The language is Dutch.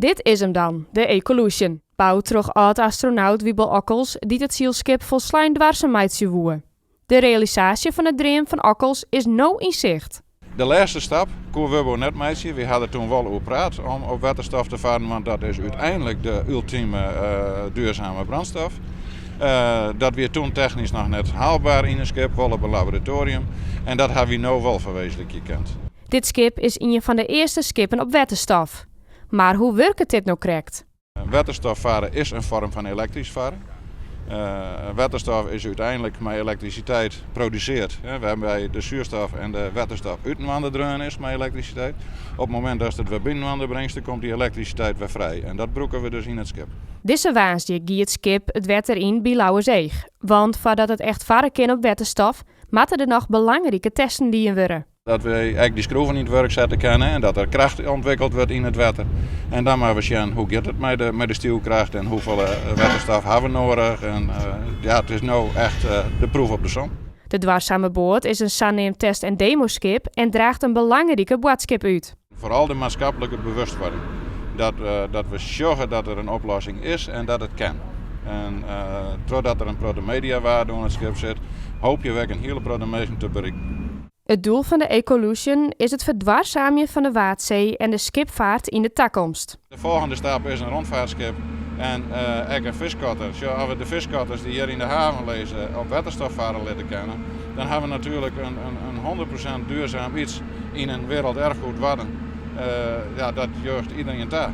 Dit is hem dan, de Ecolution. Bouwd door oud-astronaut Wiebel Ockels die het zielskip volslijn dwarsemeidje woe. De realisatie van het dream van Ockels is nou in zicht. De laatste stap konden we net meisje. We hadden toen wel over praat om op waterstof te varen, want dat is uiteindelijk de ultieme duurzame brandstof. Dat weer toen technisch nog net haalbaar in een schip, wel op een laboratorium. En dat hebben we nu wel verwezenlijkt gekend. Dit schip is een van de eerste skippen op waterstof. Maar hoe werkt dit nou correct? Waterstof varen is een vorm van elektrisch varen. Waterstof is uiteindelijk met elektriciteit produceerd. We hebben bij de zuurstof en de waterstof uitenwanderdreun is met elektriciteit. Op het moment dat het weer binnenwander brengt, dan komt die elektriciteit weer vrij. En dat broeken we dus in het schip. Deze waansje giet het schip het water in bij Lauwerzeeg. Want voordat het echt varen kan op waterstof, moeten er nog belangrijke testen die worden. Dat we eigenlijk die schroeven in het werk zetten kunnen en dat er kracht ontwikkeld wordt in het water. En dan maar we zien hoe gaat het met de stuwkracht en hoeveel waterstof hebben we nodig. En het is nu echt de proef op de som. De dwarszame boord is een Sanem test- en demoskip en draagt een belangrijke boodschap uit. Vooral de maatschappelijke bewustwording. Dat we zorgen dat er een oplossing is en dat het kan. En doordat er een grote mediawaarde aan het schip zit, hoop je werk een hele grote mensen te bereiken. Het doel van de Ecolution is het verdwaarzamen van de Waadzee en de skipvaart in de toekomst. De volgende stap is een rondvaartschip en ook een viskotter. Als we de viskotters die hier in de haven lezen op waterstof varen laten kennen, dan hebben we natuurlijk een 100% duurzaam iets in een werelderfgoed worden. Dat jeugd iedereen daar.